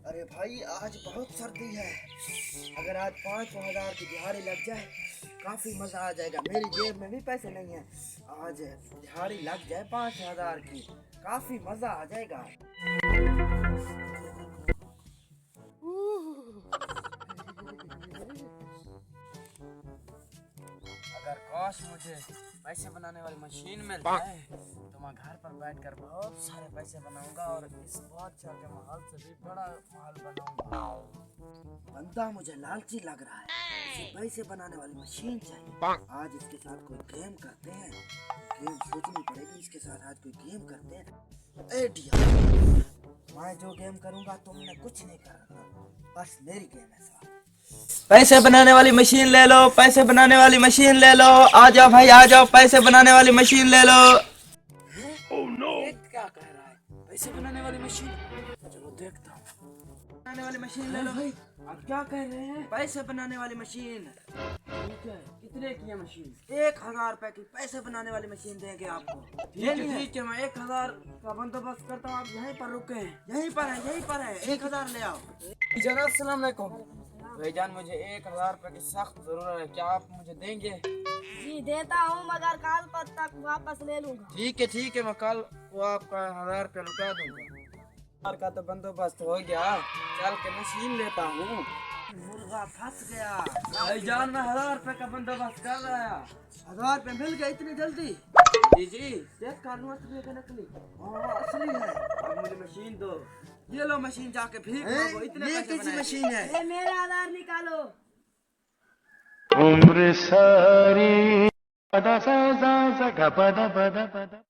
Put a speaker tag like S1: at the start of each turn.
S1: अरे भाई आज बहुत सर्दी है। अगर आज 5,000 की दिहाड़ी लग जाए काफी मजा आ जाएगा। मेरी जेब में भी पैसे नहीं है। आज दिहाड़ी लग जाए 5,000 की, काफी मजा आ जाएगा। अगर काश मुझे पैसे बनाने वाली मशीन मिल जाए तो मैं घर पर बैठकर बहुत सारे पैसे बनाऊंगा और इस बादशाह के महल से भी बड़ा महल बनाऊंगा। बंदा मुझे लालची लग रहा है, इसे पैसे बनाने वाली मशीन चाहिए। आज इसके साथ कोई गेम करते हैं। गेम सोचनी पड़ेगी, इसके साथ आज कोई गेम करते हैं। ए डियर, मैं जो गेम करूंगा तुमने कुछ नहीं करना, बस मेरी गेम है साहब। पैसे बनाने वाली मशीन ले लो, पैसे बनाने वाली मशीन ले लो। आ जाओ भाई आ जाओ, पैसे बनाने वाली मशीन ले लो। Oh, no. ये क्या कह रहा है? पैसे बनाने वाली मशीन? चलो देखता हूँ। बनाने वाली मशीन ले लो भाई। आप क्या कह रहे हैं? पैसे बनाने वाली मशीन। ठीक है, कितने की है मशीन? 1,000 रुपए की पैसे बनाने वाली मशीन देंगे आपको। ठीक है, मैं 1,000 का बंदोबस्त करता हूँ। आप यहीं पर रुके हैं। यहीं पर है 1,000 ले आओ। जनाब अस्सलाम वालेकुम। भाईजान मुझे 1,000 रुपए की सख्त जरूरत है, क्या आप मुझे देंगे?
S2: जी देता हूँ, मगर कल तक वापस ले लूंगा।
S1: ठीक है, मैं कल को आपका 1,000 रुपया लौटा दूंगा। 1,000 का तो बंदोबस्त हो गया, चल के मशीन लेता हूँ। मुर्गा फंस गया। भाईजान मैं 1,000 रुपए का बंदोबस्त कर रहा। 1,000 रुपए मिल गया इतनी जल्दी? जी चेक कर लूँ असली है कि नकली। हाँ असली है। अब मुझे मशीन दो। ये लो मशीन, जाके भीख मांगो। इतने ये कैसी मशीन है?
S2: ये मेरा आधार निकालो।
S3: उम्र सारी पदा सा सा सा गा पदा पदा पदा